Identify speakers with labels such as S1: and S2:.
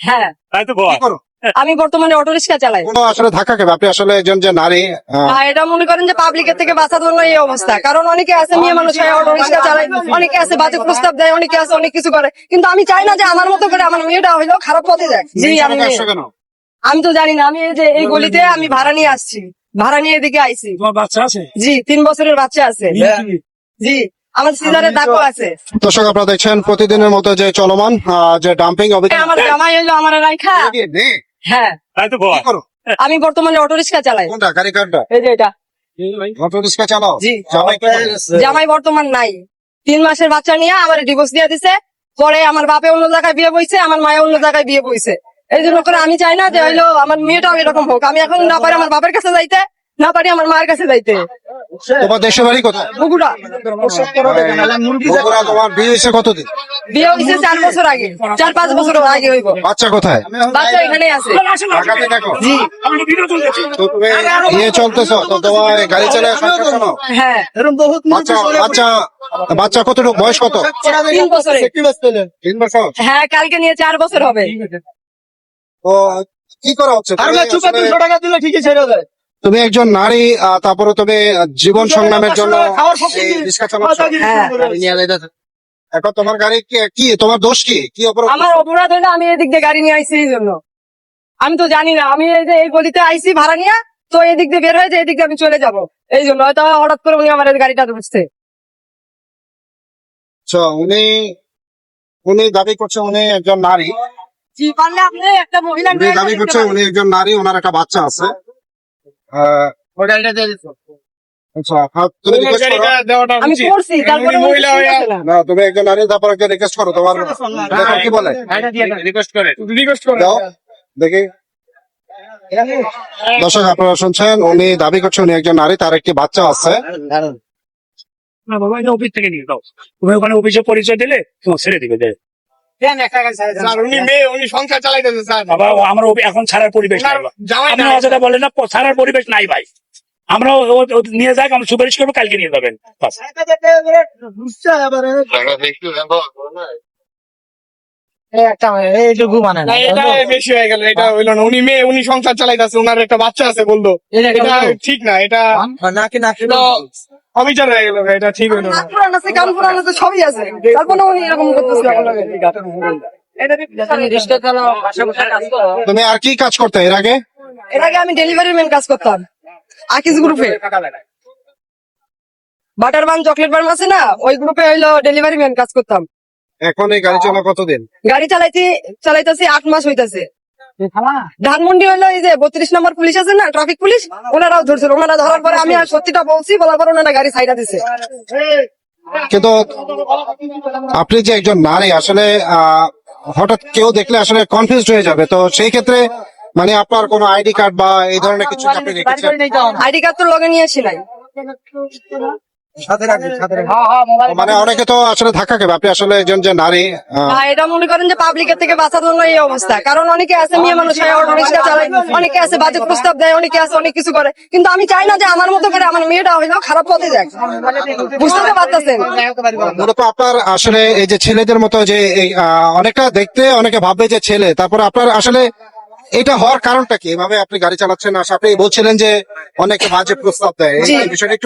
S1: হ্যাঁ,
S2: তাই তো বল।
S1: কি করো?
S3: আমি বর্তমানে অটো রিক্সা চালাই।
S1: কোনো আসলে ধাক্কা খাবে আপনি আসলে একজন যে নারী
S3: এটা মনে করেন যে পাবলিকের থেকে বাঁচার জন্য এই অবস্থা, কারণ অনেকে আছে মেয়ে মানুষ হয়ে অটো রিক্সা চালায়, অনেকে আছে বাজে প্রস্তাব দেয়, অনেকে আছে অনেক কিছু করে, কিন্তু আমি চাই না যে আমার মতো করে আমার মেয়েটা হইলো খারাপ পথে যায়। জি, আমি
S1: আসছো কেন?
S3: আমি তো জানি না, আমি এই যে এই গলিতে আমি ভাড়া নিয়ে আসছি, ভাড়া নিয়ে এদিকে আইছি।
S2: তোমার বাচ্চা আছে?
S3: জি, 3 বছরের বাচ্চা আছে। জি, আমার সিজারের দাগও আছে।
S1: দর্শক আপনারা দেখছেন প্রতিদিনের মতো যে চলমান যে ডাম্পিং
S3: আমার জামাই হইলো আমার রাইখা। হ্যাঁ,
S2: তাই তো বল।
S1: কি করো?
S3: আমি বর্তমানে অটো রিক্সা চালাই।
S1: কোনটা গাড়ি কারটা?
S3: এই যে এটা
S1: অটো রিক্সা চালাও?
S3: জি।
S1: জামাই কি করে?
S3: জামাই বর্তমান নাই, 3 মাসের বাচ্চা নিয়ে আমার ডিভোর্স দিয়ে দিছে। পরে আমার বাপে অন্য জায়গায় বিয়ে বইছে, আমার মায়ে অন্য জায়গায় বিয়ে বইছে। এই জন্য করে আমি চাই না যে হইলো আমার মেয়েটাও এরকম হোক। আমি এখন না পারি আমার বাপের কাছে যাইতে, না পারি আমার মায়ের কাছে যাইতে।
S1: তোমার দেশের বাড়ি কোথায়?
S3: বগুড়া।
S1: বগুড়া। তোমার বিয়ে হয়েছে কতদিন?
S3: বিয়ে হয়েছে 4 বছর আগে, 4-5 বছর আগে হইব।
S1: বাচ্চা কোথায়?
S3: বাচ্চা এখানেই আছে।
S1: ঢাকাতে থাকো?
S3: জি,
S2: আমি তো ভিডিও তুলতেছি।
S1: তো তুমি নিয়ে চলতেছ তো তোমার গাড়ি চালায় সংসার চালাও?
S3: হ্যাঁ,
S1: বাচ্চা বাচ্চা বাচ্চা কতটুকু বয়স কত?
S3: 3 বছরে।
S1: 3 বছর।
S3: হ্যাঁ, কালকে নিয়ে 4 বছর হবে।
S1: তো কি করা হচ্ছে? তুমি একজন নারী, তারপরে তুমি জীবন সংগ্রামের জন্য এই রিক্সা চালাচ্ছ।
S3: হ্যাঁ,
S1: এখন তোমার গাড়ি কি তোমার দোষ কি কি অপরাধ?
S3: আমার অপরাধ হইলো আমি এদিক দিয়ে গাড়ি নিয়ে আইছি, এই জন্য। আমি তো জানি না, আমি এই যে এই গলিতে আইছি ভাড়া নিয়ে, তো এদিক দিয়ে বের হয়ে যে এদিক দিয়ে আমি চলে যাব, এই জন্য হয়তো হঠাৎ করে উনি আমার এই গাড়িটা ধরছে।
S1: আচ্ছা, উনি উনি দাবি করছে উনি একজন নারী।
S3: জি, পারলে আপনি একটা মহিলা
S1: উনি দাবি করছে উনি একজন নারী, ওনার একটা বাচ্চা আছে। আচ্ছা, তুমি request করো।
S3: আমি করছি, তারপরে উনি
S2: মহিলা হয়ে
S3: শুনতেছে না।
S1: না, তুমি একজন নারী, তারপর একটা রিকোয়েস্ট করো তোমার দেখো কি বলে।
S2: রিকোয়েস্ট করে
S1: দাও দেখি। দর্শক আপনারা শুনছেন উনি দাবি করছে উনি একজন নারী, তার একটি বাচ্চা আছে।
S2: না বাবা, এটা অফিস থেকে নিয়ে দাও। তুমি ওখানে অফিসে পরিচয় দিলে তোমার ছেড়ে দিবে।
S4: উনি মেয়ে, উনি সংসার চালাইতেছে স্যার।
S2: বাবা, আমার এখন ছাড়ার পরিবেশ নাই।
S4: জামাই
S2: আপনি অযথা বলেন না, ছাড়ার পরিবেশ নাই ভাই। আমরা নিয়ে যাক, আমরা সুপারিশ করবো, কালকে নিয়ে যাবেন। বাস।
S4: না, এটা বেশি হয়ে গেল, এটা হইলো না। উনি মেয়ে, উনি সংসার চালাইতেছে, ওনার একটা বাচ্চা আছে বলতো, এটা ঠিক না, এটা এটা অবিচার হয়ে গেল, এটা ঠিক হইলো না।
S3: নাক পুরান আছে, কান পুরান আছে, সবই আছে, তারপরে উনি এরকম করতেছে আমার লগে।
S1: তুমি আর কি কাজ করতে এর আগে?
S3: এর আগে আমি ডেলিভারি ম্যান কাজ করতাম আকিজ গ্রুপে। বাটার বান চকলেট বান আছে না, ওই গ্রুপে হইলো ডেলিভারি ম্যান কাজ করতাম।
S1: এখন এই গাড়ি চালা কতদিন?
S3: গাড়ি চালাইতেছি 8 মাস হইতাছে। ধানমন্ডি হইলো এই যে 32 নম্বর পুলিশ আছে না, ট্রাফিক পুলিশ, ওনারাও ধরছিল। ওনারা ধরার পরে আমি আর সত্যিটা বলছি, বলার পর ওনারা গাড়ি সাইডা দিছে।
S1: কিন্তু আপনি যে একজন নারী, আসলে হঠাৎ কেউ দেখলে আসলে কনফিউজড হয়ে যাবে, তো সেই ক্ষেত্রে মানে আপনার কোনো আইডি কার্ড বা এই ধরনের কিছু আপনি রেখেছেন?
S3: আইডি কার্ড তো লগে নিয়েছি নাই।
S1: মানে অনেকে তো আসলে ধাক্কা খাবে, আপনি আসলে একজন যে নারী
S3: এটা মনে করেন যে পাবলিকের থেকে বাঁচার জন্য এই অবস্থা, কারণ অনেকে আছে মেয়ে মানুষ হয়ে অটো রিক্সা চালায়, অনেকে আছে বাজে প্রস্তাব দেয়, অনেকে আছে অনেক কিছু করে, কিন্তু আমি চাই না যে আমার মতো করে আমার মেয়েটা হইলো খারাপ পথে যায়। বুঝতে তো পারতেছেন?
S1: মূলত আপনার আসলে এই যে ছেলেদের মতো যে এই অনেকটা দেখতে অনেকে ভাববে যে ছেলে, তারপর আপনার আসলে এটা হওয়ার কারণটা কি? এভাবে আপনি গাড়ি চালাচ্ছেন, আপনি বলছিলেন যে অনেকে বাজে প্রস্তাব দেয়, এই বিষয়টা একটু